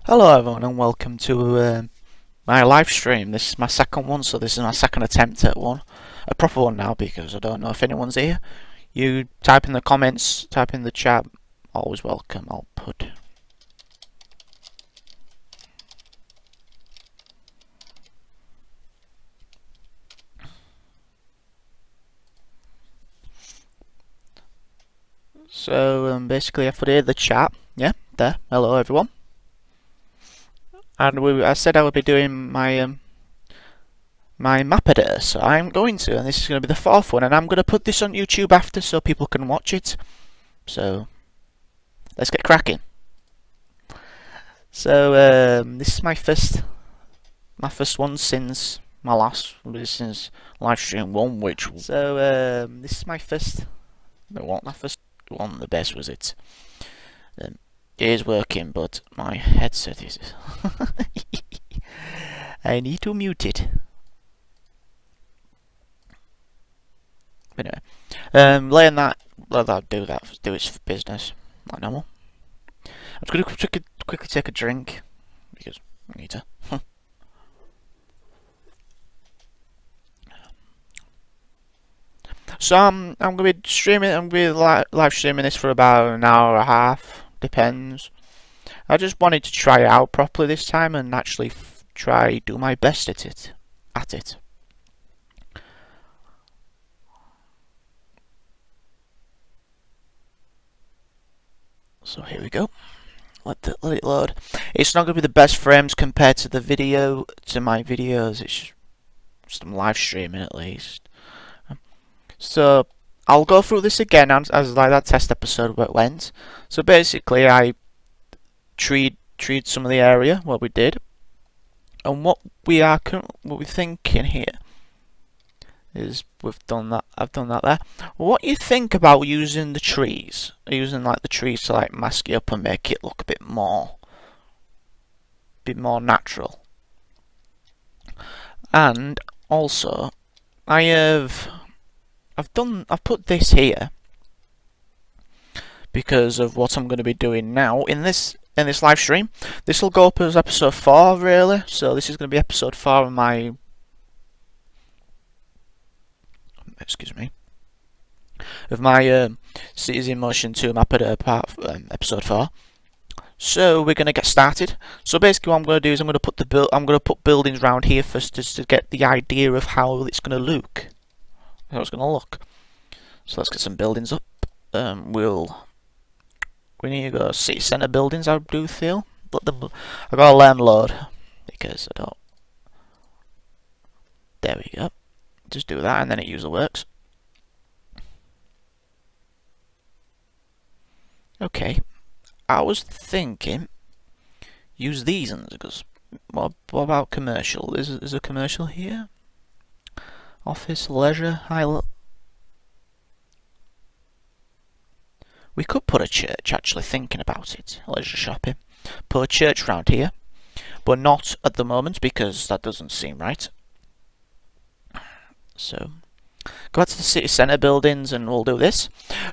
Hello everyone and welcome to my live stream. This is my second one, so this is my second attempt at one. A proper one now, because I don't know if anyone's here. You type in the comments, type in the chat, always welcome, I'll put. So basically I put here the chat, yeah, there, hello everyone. And I said I would be doing my my map editor, so I'm going to, and this is going to be the fourth one, and I'm going to put this on YouTube after so people can watch it. So let's get cracking. So this is my first one since my last, since Livestream 1, which so this is my first. No, what my first one? The best was it. It is working, but my headset is. I need to mute it. Anyway, laying that, let that do its business like normal. I'm just going to quickly take a drink because I need to. So I'm going to be streaming. I'm going to be live streaming this for about an hour and a half. Depends. I just wanted to try it out properly this time and actually try do my best at it. So here we go. Let it load. It's not going to be the best frames compared to my videos. It's just I'm live streaming at least. So I'll go through this again as like that test episode where it went. So basically, I treed some of the area what we did, and what we're thinking here is I've done that there. What you think about using the trees? Using like the trees to like mask it up and make it look a bit more natural. And also, I've put this here because of what I'm going to be doing now in this live stream. This will go up as episode 4 really, so this is going to be episode 4 of my Cities in Motion 2 map editor part episode 4. So we're going to get started. So basically what I'm going to do is I'm going to put buildings around here first just to get the idea of how it's going to look. How it's going to look. So let's get some buildings up. We need to go city centre buildings, I do feel. But I got to learn load because I don't. There we go. Just do that and then it usually works. Okay. I was thinking use these ones because what about commercial? Is a commercial here? Office, leisure, high. We could put a church, actually thinking about it. Leisure shopping. Put a church around here. But not at the moment because that doesn't seem right. So, go back to the city centre buildings and we'll do this.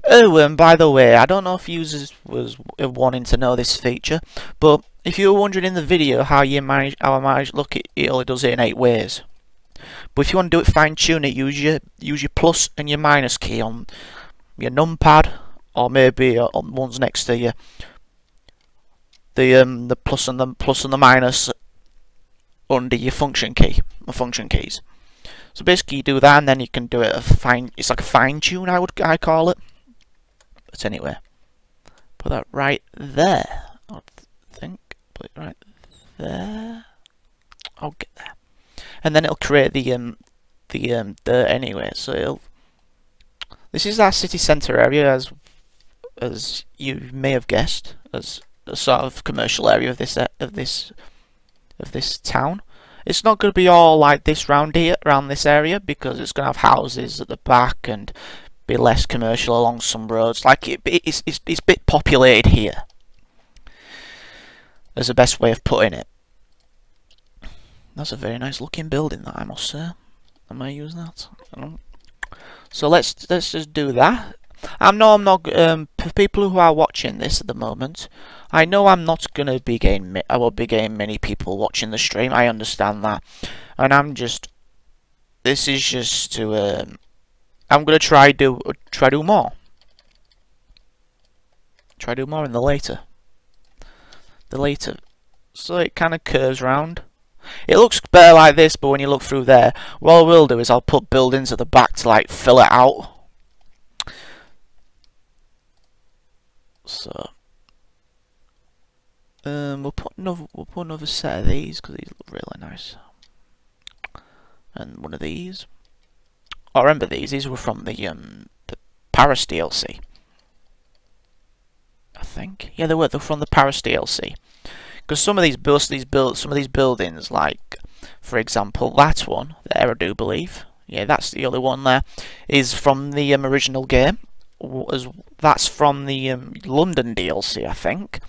Oh, and by the way, I don't know if users was wanting to know this feature, but if you were wondering in the video how I manage, look, it only does it in 8 ways. But if you want to do it fine tune it, use your plus and your minus key on your numpad, or maybe on ones next to you. The plus and the minus under your function keys. So basically, you do that, and then you can do it it's like a fine tune, I call it. But anyway, put that right there. I think put it right there. I'll get there. And then it'll create the anyway. So this is our city centre area, as you may have guessed, as a sort of commercial area of this town. It's not going to be all like this around this area because it's going to have houses at the back and be less commercial along some roads. Like it's a bit populated here. That's the best way of putting it. That's a very nice looking building, that I must say. I might use that. I don't know. So let's just do that. I'm not. For people who are watching this at the moment, I know I'm not gonna be getting. I won't be getting many people watching the stream. I understand that, and I'm just. This is just to. I'm gonna try do more. Try do more in the later. So it kind of curves round. It looks better like this, but when you look through there, what I will do is I'll put buildings at the back to like fill it out. So we'll put another set of these because these look really nice, and one of these. I remember these were from the Paris DLC. I think, yeah, they're from the Paris DLC. Because some of these buildings, like for example that one there, I do believe, yeah, that's the only one there, is from the original game. That's from the London DLC, I think.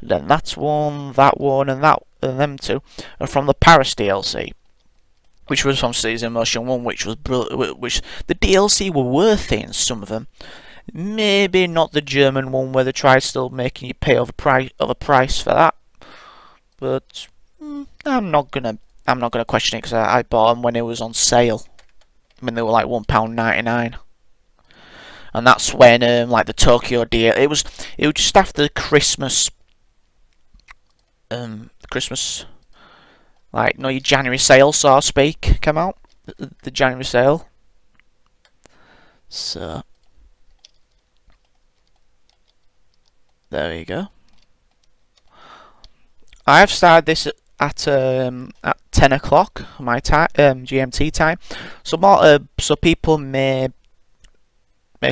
And then that one, and them two are from the Paris DLC, which was from Season Motion 1, which was which the DLC were worth it in some of them. Maybe not the German one where they tried still making you pay over price for that. But I'm not gonna question it because I bought them when it was on sale. I mean, they were like £1.99, and that's when like the Tokyo deal. It was just after Christmas. Like, no, your January sale, so to speak, came out. The January sale. So there you go. I have started this at 10 o'clock my time, GMT time. So more, so people may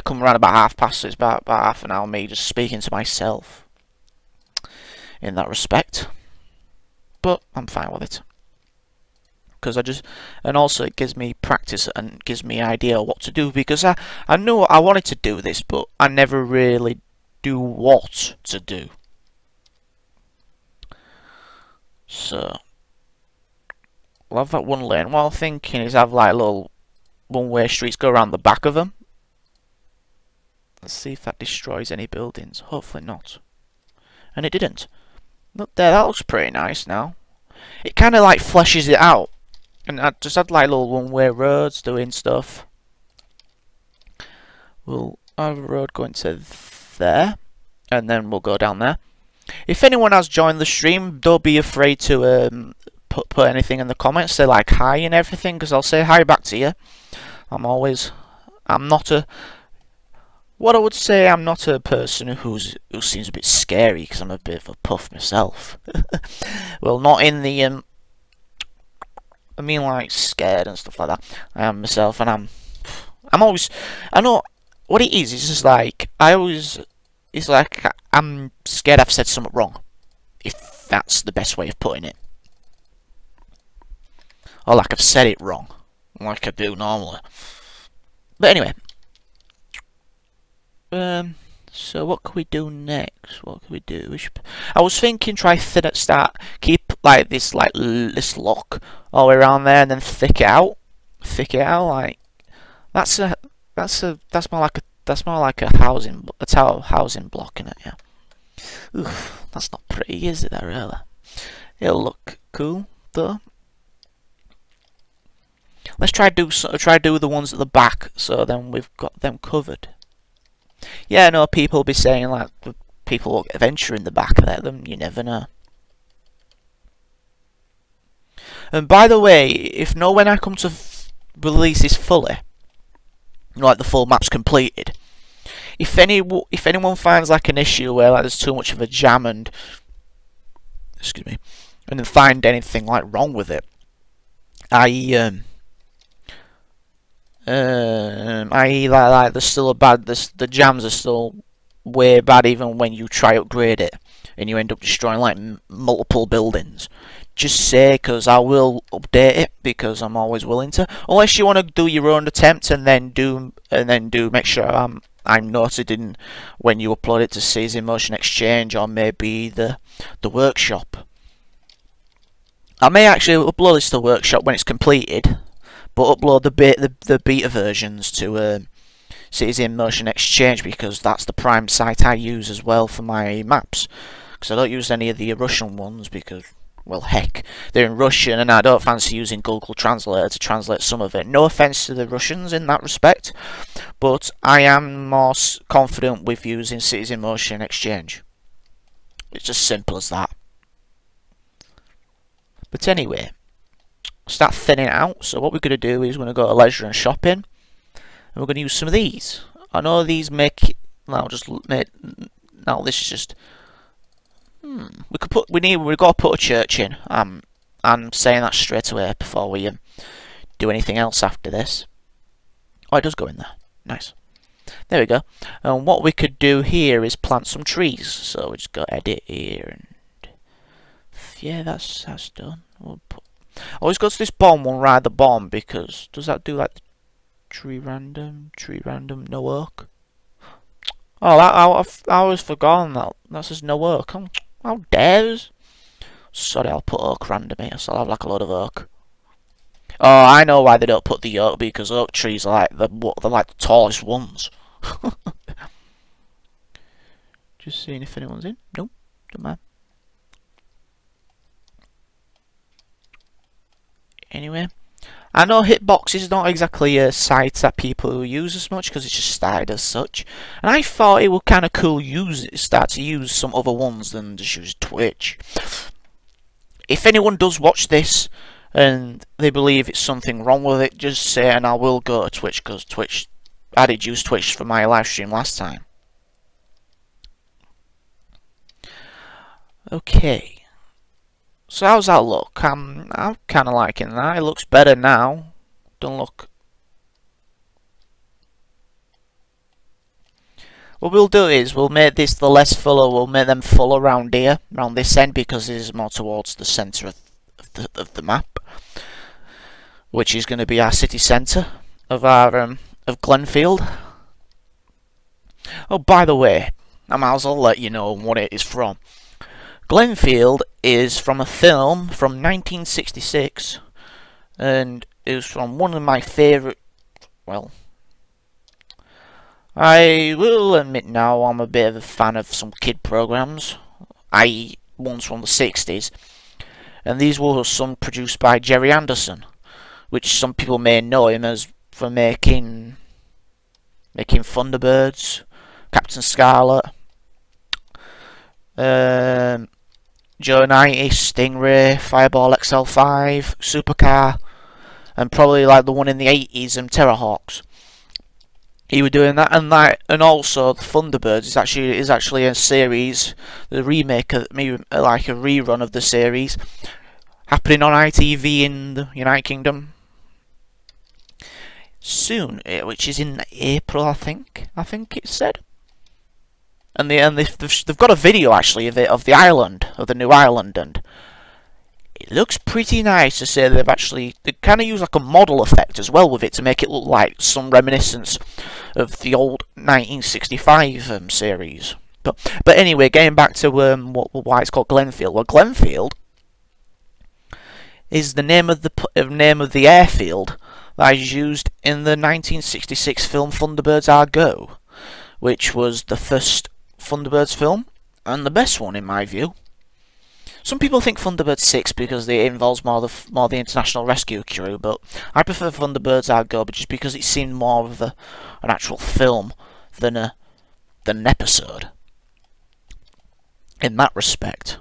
come around about half past. So it's about half an hour me just speaking to myself in that respect. But I'm fine with it because and also it gives me practice and gives me an idea of what to do, because I know I wanted to do this, but I never really do what to do. So we'll have that one lane. What I'm thinking is have like little one-way streets go around the back of them. Let's see if that destroys any buildings. Hopefully not. And it didn't. Look there, that looks pretty nice now. It kind of like fleshes it out. And I just had like little one-way roads doing stuff. We'll have a road going to there, and then we'll go down there. If anyone has joined the stream, don't be afraid to put anything in the comments. Say like hi and everything, because I'll say hi back to you. I'm not a person who seems a bit scary, because I'm a bit of a puff myself. Well, not in the I mean like scared and stuff like that. I am myself, and I'm always, I know what it is. It's just like it's like I'm scared I've said something wrong, if that's the best way of putting it. Or like I've said it wrong, like I do normally. But anyway. So what can we do next? What can we do? I was thinking keep like this lock all the way around there, and then thick it out like that's more like a tower housing block, in it. Yeah. Oof, that's not pretty, is it? That really. It'll look cool though. Let's try do the ones at the back, so then we've got them covered. Yeah, no, people will be saying like people will venture in the back there. You never know. And by the way, when I come to release this fully, like the full map's completed, if anyone finds like an issue where like there's too much of a jam and then find anything like wrong with it, like there's still the jams are still way bad even when you try upgrade it and you end up destroying like multiple buildings, just say, because I will update it, because I'm always willing to, unless you want to do your own attempt and then make sure I'm noted in when you upload it to Season Motion Exchange, or maybe the workshop. I may actually upload this to the workshop when it's completed, but upload the beta versions to Citizen Motion Exchange, because that's the prime site I use as well for my maps. Because I don't use any of the Russian ones because, well, heck, they're in Russian, and I don't fancy using Google Translator to translate some of it. No offence to the Russians in that respect, but I am more confident with using Citizen Motion Exchange. It's just simple as that. But anyway, start thinning it out. So what we're going to do is we're going to go to leisure and shopping, and we're going to use some of these. I know these make now just make now this is just we could put we've got to put a church in. I'm saying that straight away before we do anything else after this. Oh, it does go in there. Nice. There we go. And what we could do here is plant some trees. So we just go edit here, and yeah, that's done. We'll put, always go to this bottom one right at the bottom, because does that do like tree random, no oak? Oh, I always forgotten that. That says no oak. How dares? Sorry, I'll put oak random here, so I'll have like a load of oak. Oh, I know why they don't put the oak, because oak trees are like they're like the tallest ones. Just seeing if anyone's in. Nope, don't mind. Anyway, I know Hitbox is not exactly a site that people use as much because it's just started as such, and I thought it would kind of cool start to use some other ones than just use Twitch. If anyone does watch this and they believe it's something wrong with it, just say, and I will go to Twitch, because I did use Twitch for my live stream last time. Okay. So how's that look? I'm kind of liking that. It looks better now. Don't look. What we'll do is we'll make this the less fuller. We'll make them full around here, around this end, because it is more towards the centre of the map, which is going to be our city centre of our of Glenfield. Oh, by the way, I might as well let you know what it is from. Glenfield is from a film from 1966, and it was from one of my favourite, well, I will admit now I'm a bit of a fan of some kid programmes, i.e. ones from the 60s, and these were some produced by Jerry Anderson, which some people may know him as for making Thunderbirds, Captain Scarlet, Joe 90, Stingray, Fireball XL5, Supercar, and probably like the one in the 80s, Terrorhawks. He was doing that, and also the Thunderbirds is actually a series, the remake, like a rerun of the series, happening on ITV in the United Kingdom soon, which is in April, I think it said. And they've got a video actually of the island, of the new island, and it looks pretty nice to say they kind of use like a model effect as well with it to make it look like some reminiscence of the old 1965 series. But anyway, getting back to why it's called Glenfield. Well, Glenfield is the name of the airfield that is used in the 1966 film Thunderbirds Are Go, which was the first Thunderbirds film, and the best one in my view. Some people think Thunderbirds 6 because it involves more the international rescue crew, but I prefer Thunderbirds Are Go, but just because it seemed more of an actual film than an episode. In that respect.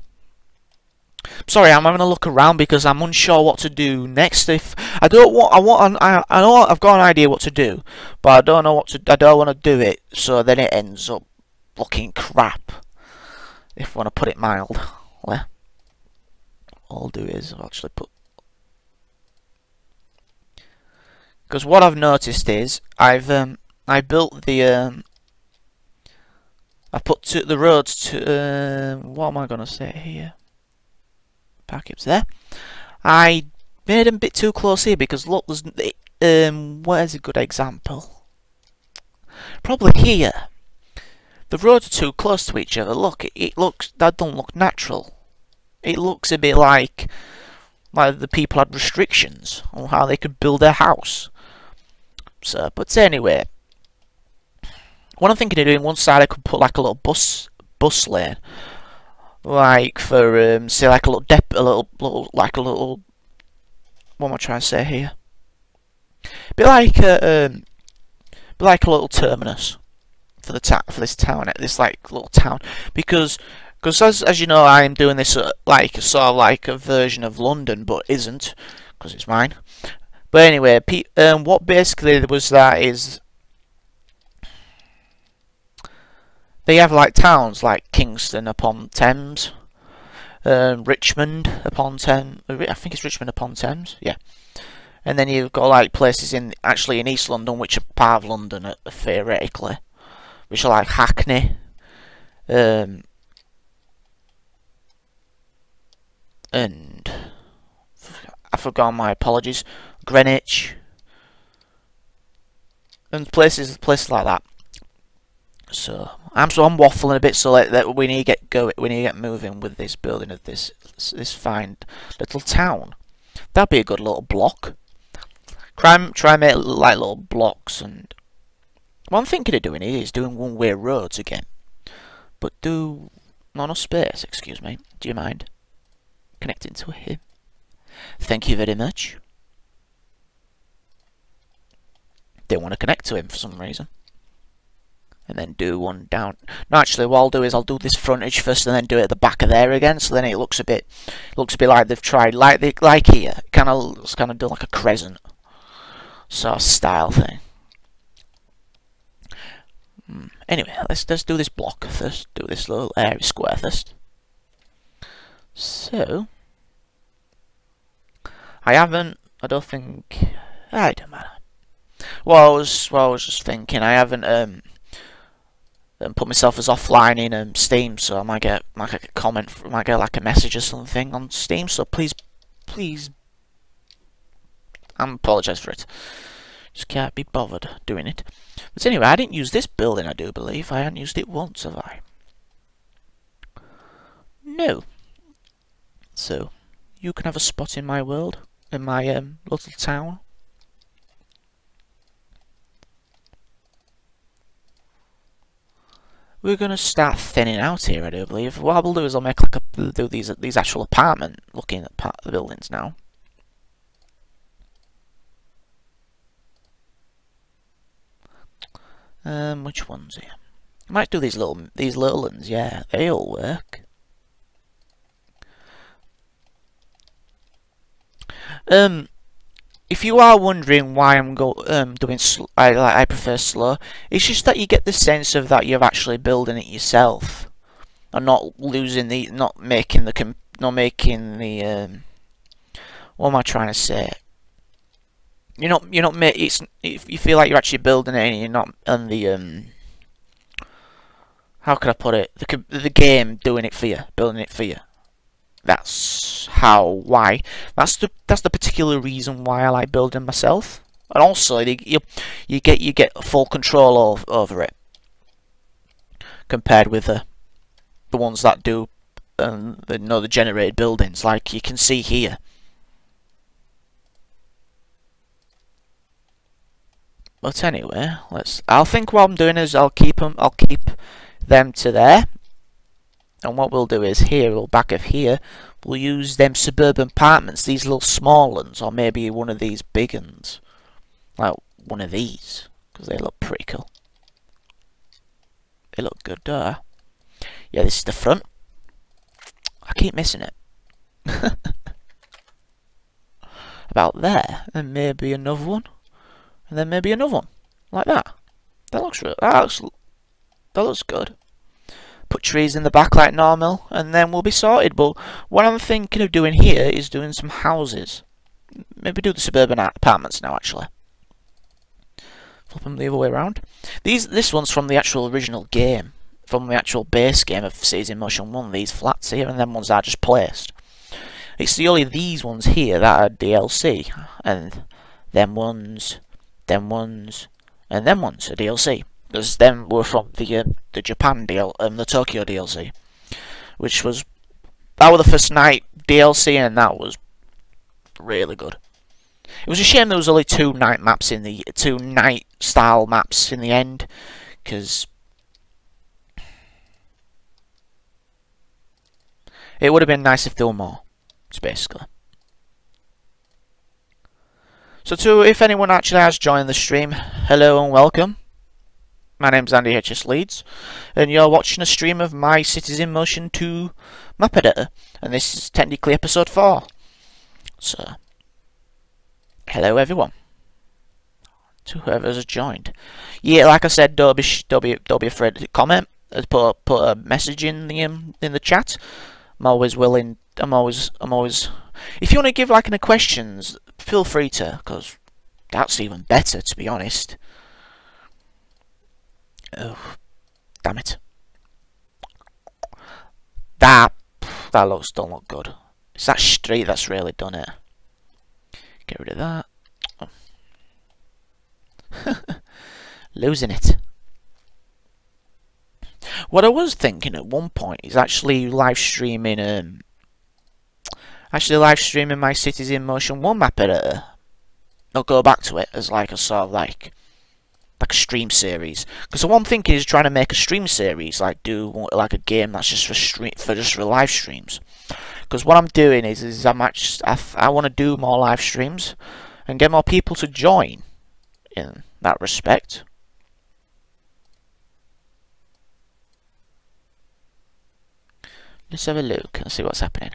Sorry, I'm having a look around because I'm unsure what to do next. If I know I've got an idea what to do, but I don't know I don't want to do it, so then it ends up looking crap, if I want to put it mildly. All I'll do is I'll actually put, because what I've noticed is I built the I put the roads to what am I gonna say here? Packets there. I made them a bit too close here because look, where's a good example? Probably here. The roads are too close to each other. Look, that don't look natural. It looks a bit like the people had restrictions on how they could build their house. So, but anyway, What I'm thinking of doing, one side I could put like a little bus lane, like for say like a little what am I trying to say here? Be like a little terminus for this town, this like little town, because as you know, I'm doing this like sort of like a version of London, but isn't, because it's mine. But anyway, what basically was that is they have like towns like Kingston upon Thames, Richmond upon Thames. I think it's Richmond upon Thames. Yeah. And then you've got like places in East London, which are part of London theoretically, which are like Hackney, and I forgot, my apologies, Greenwich, and places like that. So I'm waffling a bit, so that we need to get moving with this building of this fine little town. That'd be a good little block. Try and make like little blocks, and what I'm thinking of doing here is doing one-way roads again, but not enough space. Excuse me. Do you mind connecting to him? Thank you very much. Didn't want to connect to him for some reason. And then do one down. No, actually, what I'll do is I'll do this frontage first, and then do it at the back of there again. So then it looks a bit like they've tried, like here, kind of do like a crescent sort of style thing. Anyway, let's do this block first. Do this little area square first. So I don't think. It don't matter. Well, I was just thinking, I haven't put myself as offline in Steam, so I might get like a comment, might get like a message or something on Steam. So please, I apologise for it. Just can't be bothered doing it. But anyway, I didn't use this building. I do believe I hadn't used it once, have I? No. So you can have a spot in my world, in my little town. We're gonna start thinning out here, I do believe. What I will do is I'll make like do these actual apartment looking at part of the buildings now. Which ones here? I might do these little ones. Yeah, they all work. If you are wondering why I'm doing I prefer slow, it's just that you get the sense of that you're actually building it yourself, and not making the what am I trying to say? You're not if you feel like you're actually building it, and you're not on the how can I put it? The game doing it for you, building it for you. That's why. That's the particular reason why I like building myself, and also you get full control over it compared with the ones that do the generated buildings, like you can see here. But anyway, I'll think what I'm doing is I'll keep them to there. And what we'll do is here, back of here, we'll use them suburban apartments, these little small ones, or maybe one of these big ones. Like one of these, because they look pretty cool. They look good, don't they? Yeah, this is the front. I keep missing it. About there, and maybe another one, and then maybe another one, like that. That looks good. Put trees in the back like normal, and then we'll be sorted. But what I'm thinking of doing here is doing some houses. Maybe do the suburban apartments now, actually. Flip them the other way around. This one's from the actual original game, from the actual base game of Cities in Motion 1. These flats here, and them ones are just placed. It's only these ones here that are DLC, and them ones, and them ones are DLC. Because them were from the Japan the Tokyo DLC, which was the first night DLC, and that was really good. It was a shame there was only two night style maps in the end, because it would have been nice if there were more. It's basically. So if anyone actually has joined the stream, hello and welcome. My name's Andy HS Leeds, and you're watching a stream of My Cities in Motion 2 map editor, and this is technically episode 4. So, hello everyone, to whoever has joined. Yeah, like I said, don't be afraid to comment. Put a message in the chat. I'm always willing. I'm always. If you want to give like any questions, feel free to, because that's even better, to be honest. Oh, damn it! That don't look good. It's that street that's really done it. Get rid of that. Oh. Losing it. What I was thinking at one point is actually live streaming My Cities in Motion 1 map editor. I'll go back to it as like a sort of like a stream series. Because the one thing is trying to make a stream series, like do like a game that's just for live streams. Because what I'm doing is I want to do more live streams and get more people to join in that respect. Let's have a look and see what's happening.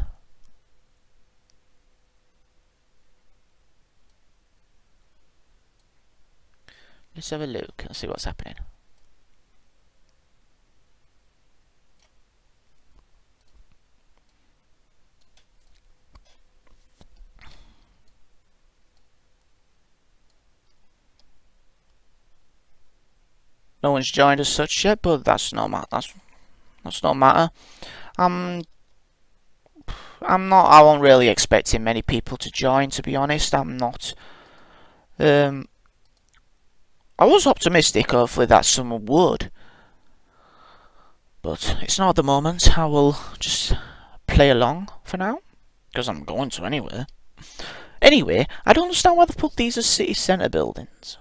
Let's have a look and see what's happening. No one's joined as such yet, but that's no matter. That's no matter. I wasn't really expecting many people to join, to be honest. I'm not. I was optimistic, hopefully that someone would. But it's not at the moment. I will just play along for now, because I'm going to anyway. Anyway, I don't understand why they put these as city centre buildings.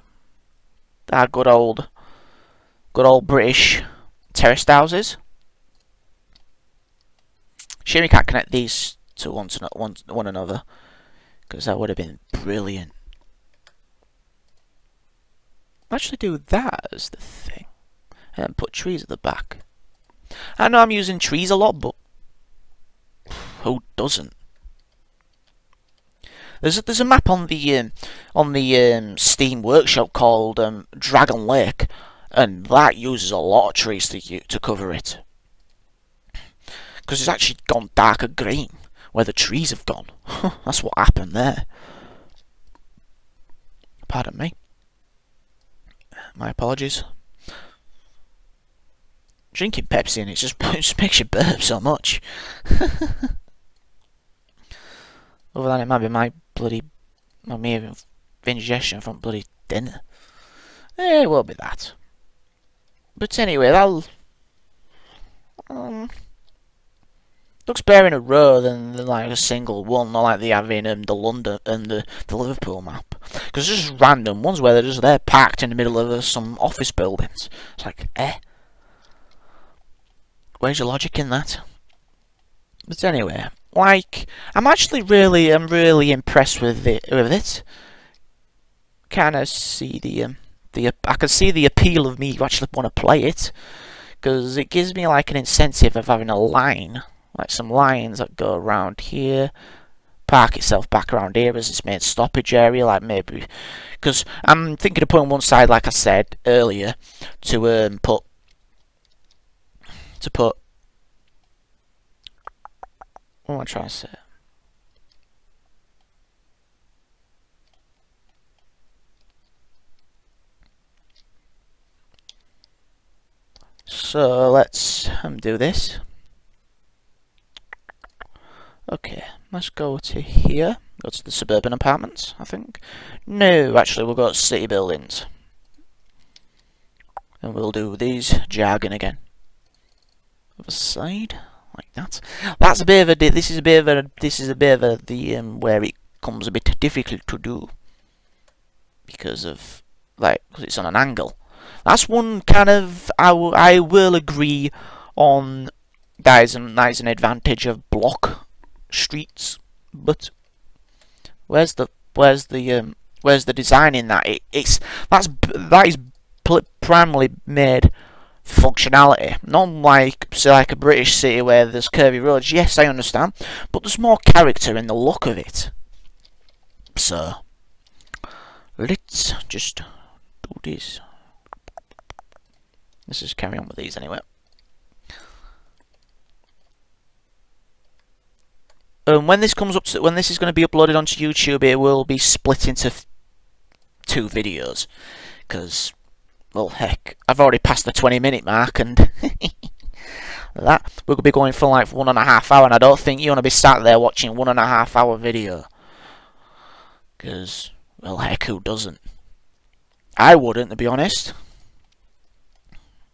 They're good old British terraced houses. Shame you can't connect these to one another, because that would have been brilliant. Actually do that as the thing, and put trees at the back. I know I'm using trees a lot, but who doesn't? There's a map on the Steam Workshop called Dragon Lake, and that uses a lot of trees to cover it, because it's actually gone darker green where the trees have gone. That's what happened there. Pardon me. My apologies. Drinking Pepsi and it just makes you burp so much. Other than it might be my indigestion from bloody dinner. It will be that. But anyway, that'll looks better in a row than like a single one, not like they have in the London and the Liverpool map. Because there's just random ones where they're packed in the middle of some office buildings. It's like, where's your logic in that? But anyway, like, I'm really impressed with it. Kind of see I can see the appeal of me to actually want to play it, because it gives me like an incentive of having a line. Like some lines that go around here, park itself back around here as its main stoppage area, like maybe, because I'm thinking of putting one side, like I said earlier, to put what am I trying to say? So let's do this. Okay, let's go to here. Go to the suburban apartments, I think. No, actually, we'll go to city buildings. And we'll do these jargon again. Other side, like that. That's a bit of a. This is a bit of a where it comes a bit difficult to do because of because it's on an angle. That's one kind of I will agree on. That is an advantage of block streets, but where's the design in that? That is primarily made functionality, not like say like a British city where there's curvy roads. Yes, I understand, but there's more character in the look of it. So let's just do this. Let's just carry on with these anyway. When this comes up to, when this is going to be uploaded onto YouTube, it will be split into 2 videos, because, well, heck, I've already passed the 20-minute mark, and that we're going to be going for like 1.5 hours, and I don't think you want to be sat there watching 1.5 hour video, because, well, heck, who doesn't? I wouldn't, to be honest,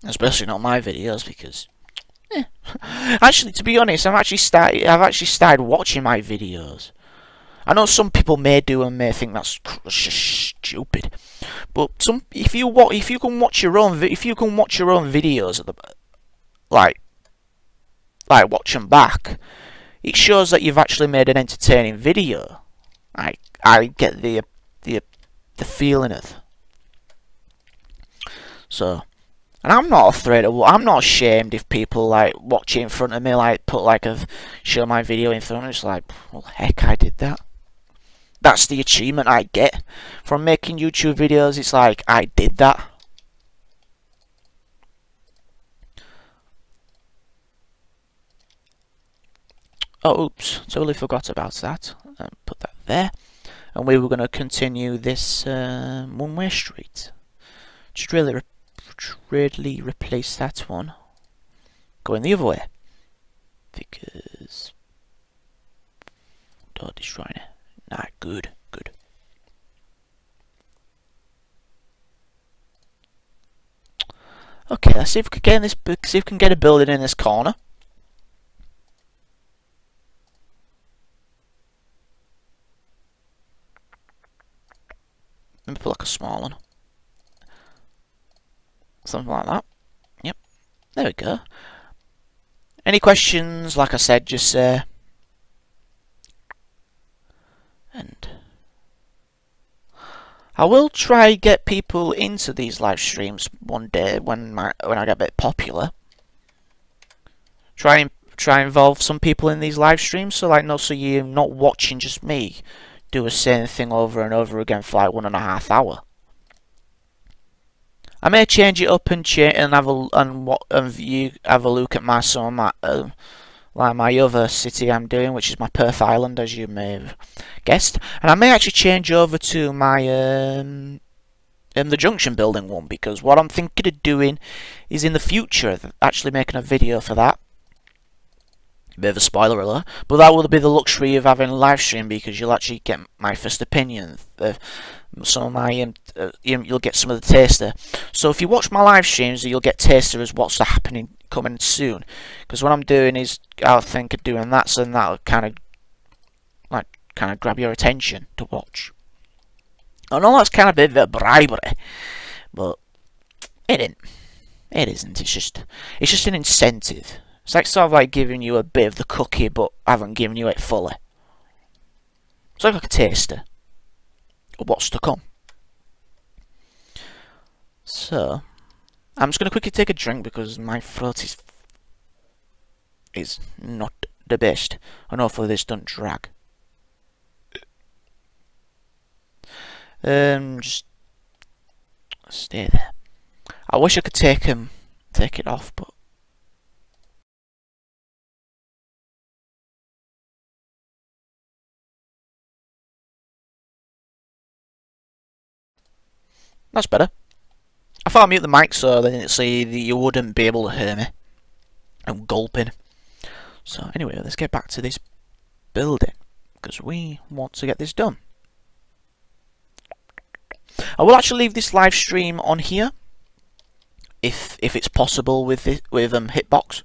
especially not my videos, because. Actually, to be honest, I've actually started watching my videos. I know some people may do and may think that's stupid, but if you can watch your own videos at the like watch them back, it shows that you've actually made an entertaining video. I get the feeling of. So. And I'm not afraid of. I'm not ashamed if people like watch it in front of me, like put like show my video in front of me. It's like, well, heck, I did that. That's the achievement I get from making YouTube videos. It's like I did that. Oh, oops! Totally forgot about that. Put that there. And we were going to continue this one-way street. Just really replace that one, going the other way, because don't destroy it. Nah, good. Okay, let's see if we can get in this. See if we can get a building in this corner. Let me put like a small one. Something like that. Yep. There we go. Any questions? Like I said, just say. And I will try get people into these live streams one day when I get a bit popular. Try involve some people in these live streams, so like so you're not watching just me do the same thing over and over again for like 1.5 hours. I may change it up and have a look at my other city I'm doing, which is my Perth Island, as you may have guessed, and I may actually change over to my the Junction building one, because what I'm thinking of doing is in the future actually making a video for that. A bit of a spoiler alert, but that will be the luxury of having a live stream, because you'll actually get my first opinion. Some of my you'll get some of the taster. So if you watch my live streams, you'll get taster as what's happening coming soon. Because what I'm doing is I'll think of doing that, so that'll kind of grab your attention to watch. I know that's kind of a bit of a bribery, but it isn't. It's just an incentive. It's like sort of like giving you a bit of the cookie, but I haven't given you it fully. It's like a taster of what's to come. So I'm just gonna quickly take a drink because my throat is not the best, and hopefully this doesn't drag. Just stay there. I wish I could take it off, but that's better. I thought I'd mute the mic so you wouldn't be able to hear me. I'm gulping. So anyway, let's get back to this building, because we want to get this done. I will actually leave this live stream on here, if it's possible with Hitbox.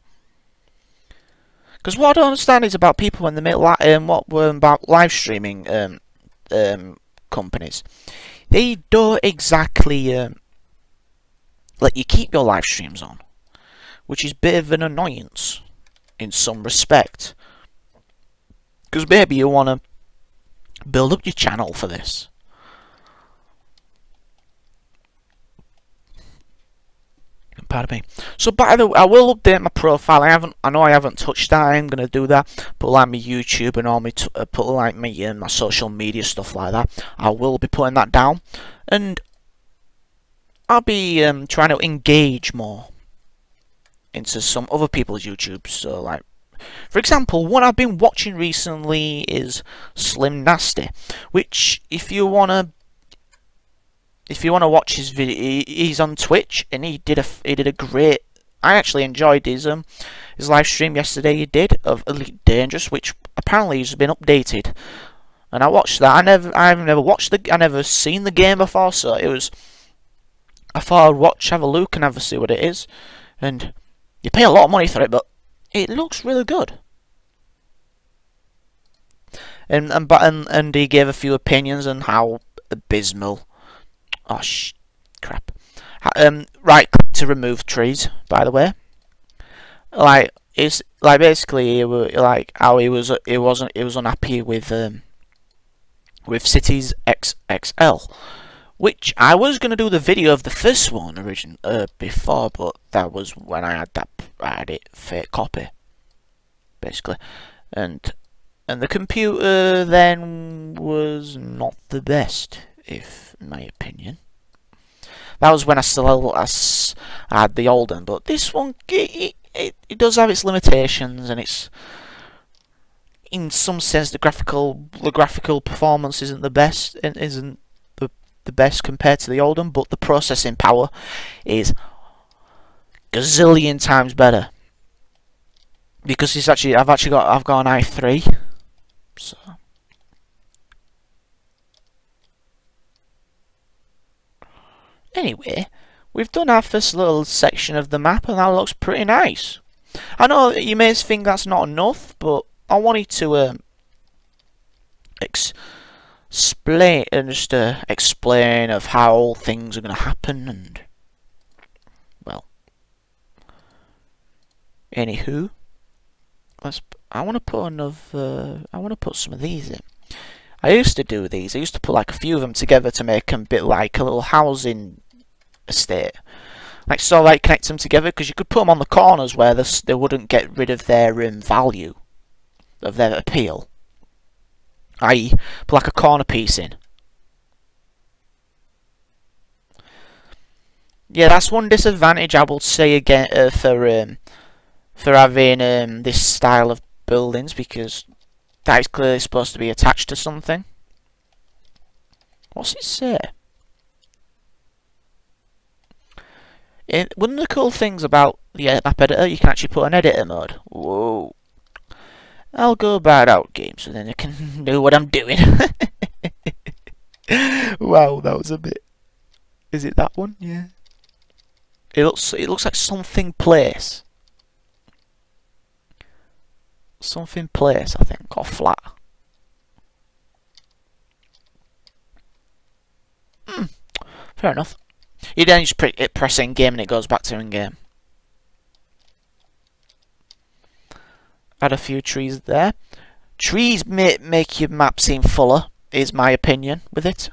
Because what I don't understand is about people when they make about live streaming companies. They don't exactly let you keep your live streams on, which is a bit of an annoyance in some respect, because maybe you want to build up your channel for this. Pardon me. So by the way, I will update my profile. I know I haven't touched that. I'm gonna do that. Put like my YouTube and all my put like my social media stuff like that. I will be putting that down, and I'll be trying to engage more into some other people's YouTube. So like, for example, what I've been watching recently is Slim Nasty, which if you wanna watch his video, he's on Twitch, and he did a great. I actually enjoyed his live stream yesterday. He did of Elite Dangerous, which apparently has been updated, and I watched that. I've never seen the game before, so it was. I thought I'd have a look and have a see what it is, and you pay a lot of money for it, but it looks really good. And he gave a few opinions on how abysmal. Oh crap! Right click to remove trees. By the way, like it's like basically like how he was unhappy with Cities XXL, which I was gonna do the video of the first one before, but that was when I had it fake copy, basically, and the computer then was not the best, in my opinion. That was when I still had the old one, but this one it does have its limitations, and it's in some sense the graphical performance isn't the best, and isn't the best compared to the old one, but the processing power is gazillion times better, because I've got an i3, so. Anyway, we've done our first little section of the map, and that looks pretty nice. I know you may think that's not enough, but I wanted to explain of how things are going to happen, and well, anywho, I want to put some of these in. I used to do these. I used to put like a few of them together to make them a bit like a little housing estate, like so, like connect them together, because you could put them on the corners where they wouldn't get rid of their value of their appeal, i.e. put like a corner piece in. Yeah, that's one disadvantage I will say again for having this style of buildings, because that is clearly supposed to be attached to something. What's it say? One of the cool things about the map editor, you can actually put an editor mode. Whoa. I'll go bad out game so then I can know what I'm doing. Wow, that was a bit. Is it that one? Yeah. It looks like something place. Something place, I think, or flat. Fair enough. You then just press in game and it goes back to in game. Add a few trees there. Trees make your map seem fuller, is my opinion with it.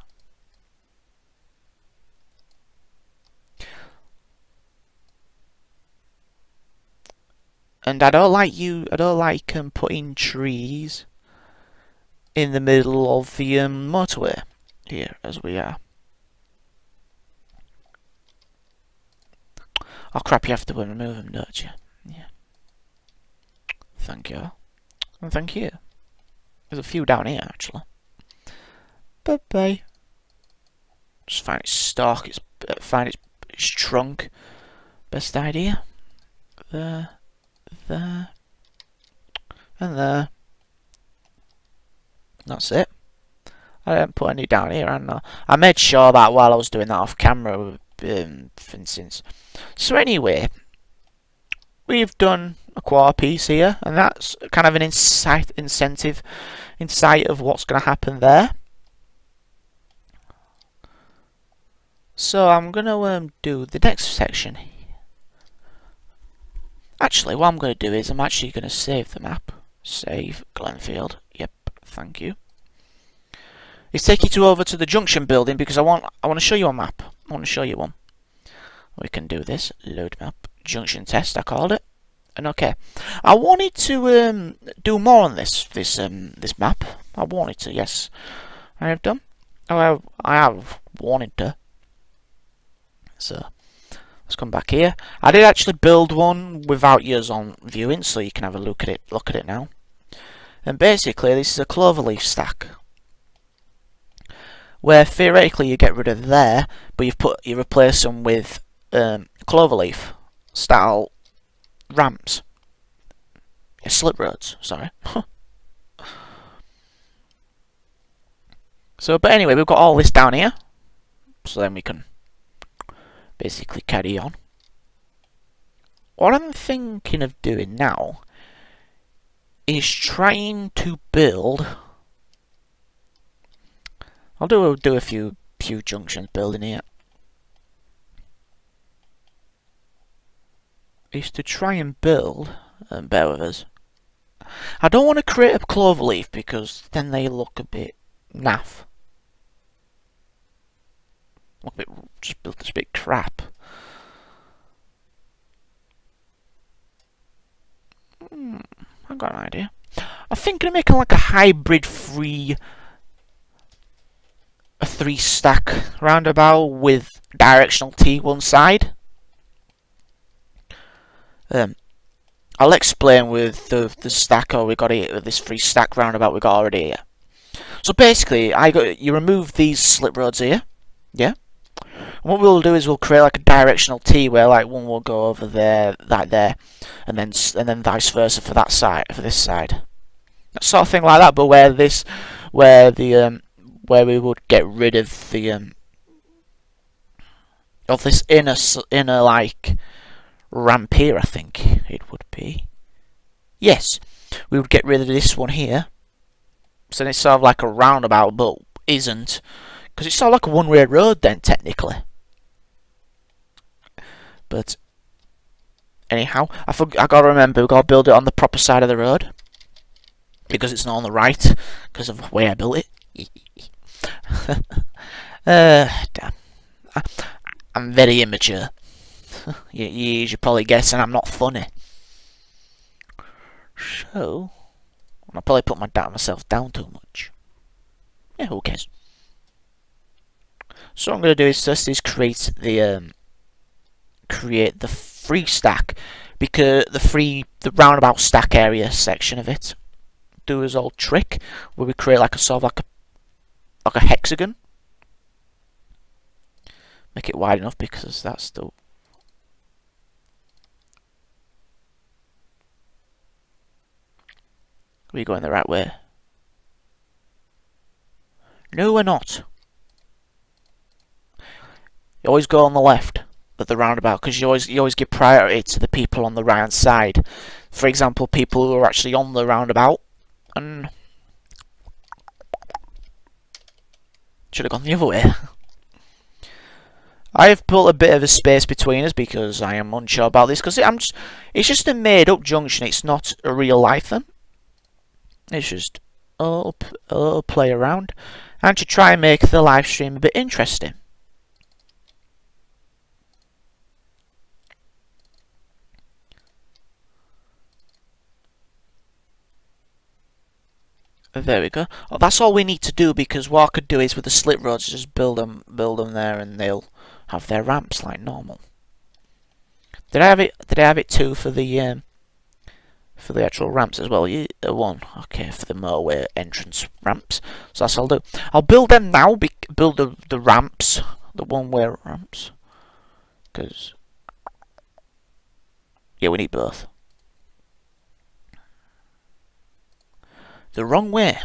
And I don't like putting trees in the middle of the motorway here, as we are. Oh crap, you have to remove them, don't you? Yeah. Thank you. And thank you. There's a few down here, actually. Bye-bye. Just find its stalk, find its trunk. Best idea. There. There. And there. That's it. I didn't put any down here, and I made sure that while I was doing that off camera, for instance. So anyway, we've done a quarter piece here, and that's kind of an insight of what's going to happen there. So I'm gonna do the next section. Actually, what I'm gonna do is I'm actually gonna save the map. Save Glenfield. Yep, thank you. It's take you over to the junction building because I want to show you a map. I want to show you one. We can do this. Load map. Junction test, I called it. And okay. I wanted to do more on this map. I wanted to, yes. I have done. Oh, I have wanted to. So let's come back here. I did actually build one without yours on viewing, so you can have a look at it now. And basically this is a cloverleaf stack, where theoretically you get rid of there, but you replace them with cloverleaf style ramps. Yeah, slip roads, sorry. So, but anyway, we've got all this down here, so then we can basically carry on. What I'm thinking of doing now is trying to build. I'll do a few junctions building here. Is to try and build, and bear with us. I don't want to create a cloverleaf because then they look a bit naff. Look a bit, just built this bit crap. I've got an idea. I'm thinking of making like a hybrid a 3-stack roundabout with directional T one side. I'll explain with the stacker we got here, with this 3-stack roundabout we got already here. So basically, you remove these slip roads here, yeah. And what we'll do is we'll create like a directional T where like one will go over there, like there, and then vice versa for that side, for this side. That sort of thing like that, but where we would get rid of the of this inner like ramp here, I think it would be. Yes, we would get rid of this one here. So it's sort of like a roundabout, but isn't, because it's sort of like a one-way road then, technically. But anyhow, I gotta remember, we gotta build it on the proper side of the road, because it's not on the right, because of the way I built it. Damn. I'm very immature. You should probably guess, and I'm not funny. So, I'll probably put myself down too much. Yeah, who cares? So what I'm going to do is first create the 3-stack, because the roundabout stack area section of it. Do his old trick where we create like a sort of like a hexagon. Make it wide enough because that's the. Are we going the right way? No, we're not. You always go on the left of the roundabout because you always give priority to the people on the right hand side. For example, people who are actually on the roundabout. And should have gone the other way. I have put a bit of a space between us because I am unsure about this, because it's just a made-up junction. It's not a real life thing. It's just a little play around, and to try and make the live stream a bit interesting. There we go. Oh, that's all we need to do, because what I could do is with the slip roads, just build them there, and they'll have their ramps like normal. Did I have it too for the actual ramps as well? Yeah, one. Okay, for the motorway entrance ramps. So that's what I'll do. I'll build them now. Build the ramps, the one-way ramps, because yeah, we need both. The wrong way,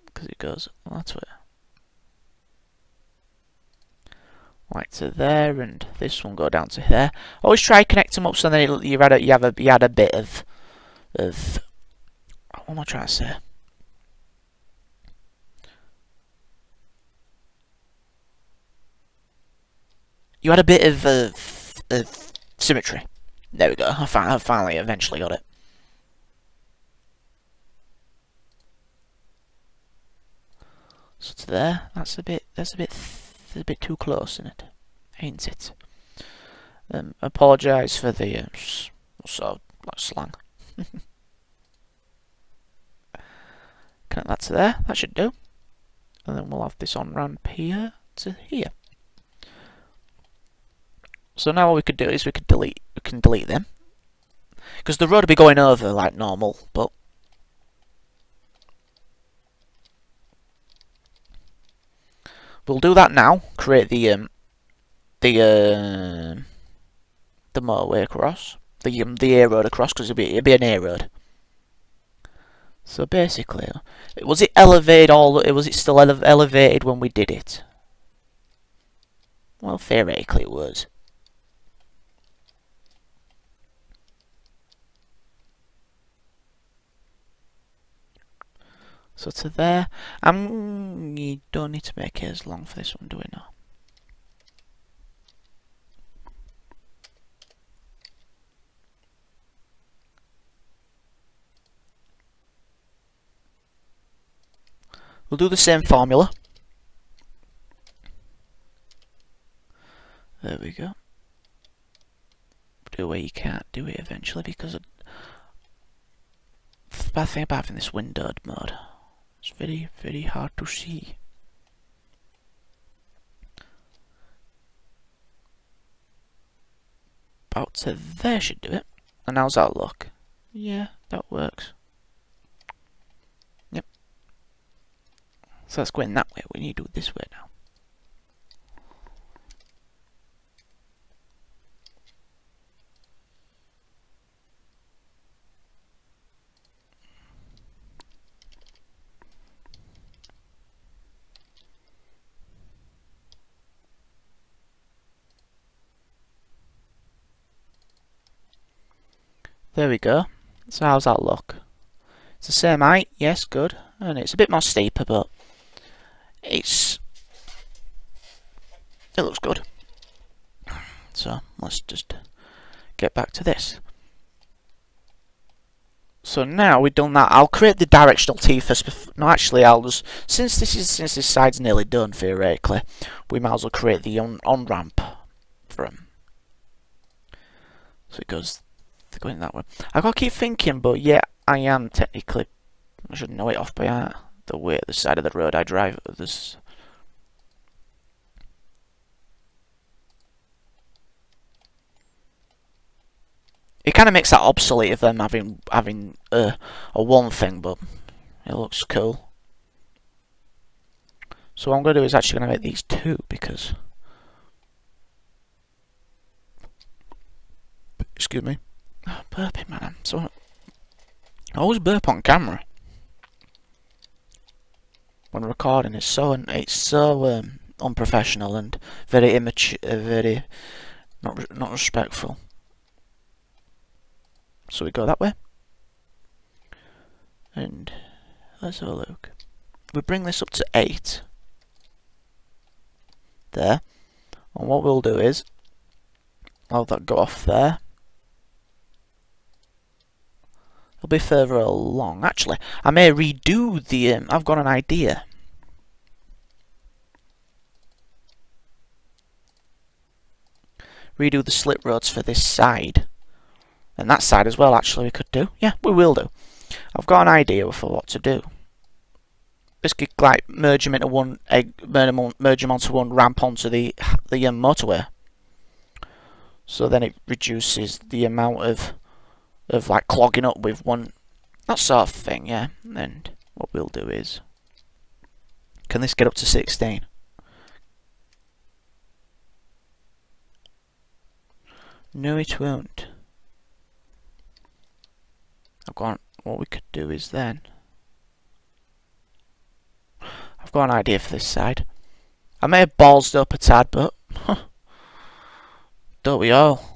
because it goes that way. Right to there, and this one go down to there. Always try to connect them up so then you had a bit of what am I trying to say? you had a bit of symmetry. There we go. I finally eventually got it. So to there. That's a bit too close, isn't it? Ain't it? Apologise for the sort of like slang. Connect that to there. That should do. And then we'll have this on ramp here to here. So now what we could do is we can delete them, because the road will be going over like normal, but we'll do that now. Create the motorway across, the A road across, because it'll be an A road. So basically, was it elevated was it still elevated when we did it? Well, theoretically it was. So to there, you don't need to make it as long for this one, do we now? We'll do the same formula. There we go. Do where you can't do it eventually, because the bad thing about having this windowed mode, it's very, very hard to see. About to there should do it. And how's that look? Yeah, that works. Yep. So that's going that way. We need to do it this way now. There we go. So how's that look? It's the same height, yes, good. And it's a bit more steeper, but it looks good. So let's just get back to this. So now we've done that, I'll create the directional T first. No, actually, I'll just since this side's nearly done theoretically, we might as well create the on ramp for him. So it goes. Going that way. I gotta keep thinking, but yeah, I am technically. I should know it off by heart. The way the side of the road I drive. This. It kind of makes that obsolete of them having a one thing, but it looks cool. So what I'm gonna do is actually gonna make these two, because. Excuse me. Oh, burping, man. I always burp on camera when recording. It's so unprofessional and very immature, very not respectful. So we go that way, and let's have a look. We bring this up to 8 there, and what we'll do is I'll have that go off there. It'll be further along. Actually, I may redo the. I've got an idea. Redo the slip roads for this side, and that side as well. Actually, we could do. Yeah, we will do. I've got an idea for what to do. Basically, like merge them into one, merge them onto one ramp onto the motorway. So then it reduces the amount of like clogging up with one, that sort of thing, yeah. And what we'll do is, can this get up to 16? No, it won't. What we could do is then, I've got an idea for this side. I may have ballsed up a tad, but don't we all?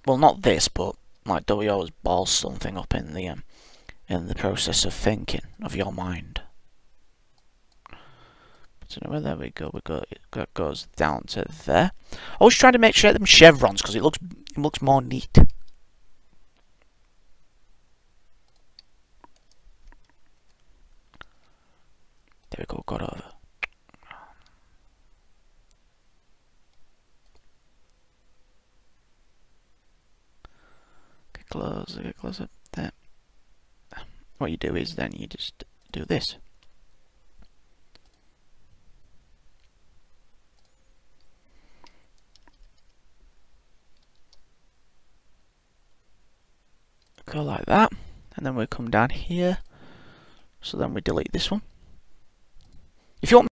Well, not this, but like, don't we always ball something up in the process of thinking of your mind? So there we go. That goes down to there. Always trying to make sure them chevrons because it looks more neat. There we go. Got over. Get closer. There. What you do is then you just do this. Go like that, and then we come down here. So then we delete this one. If you want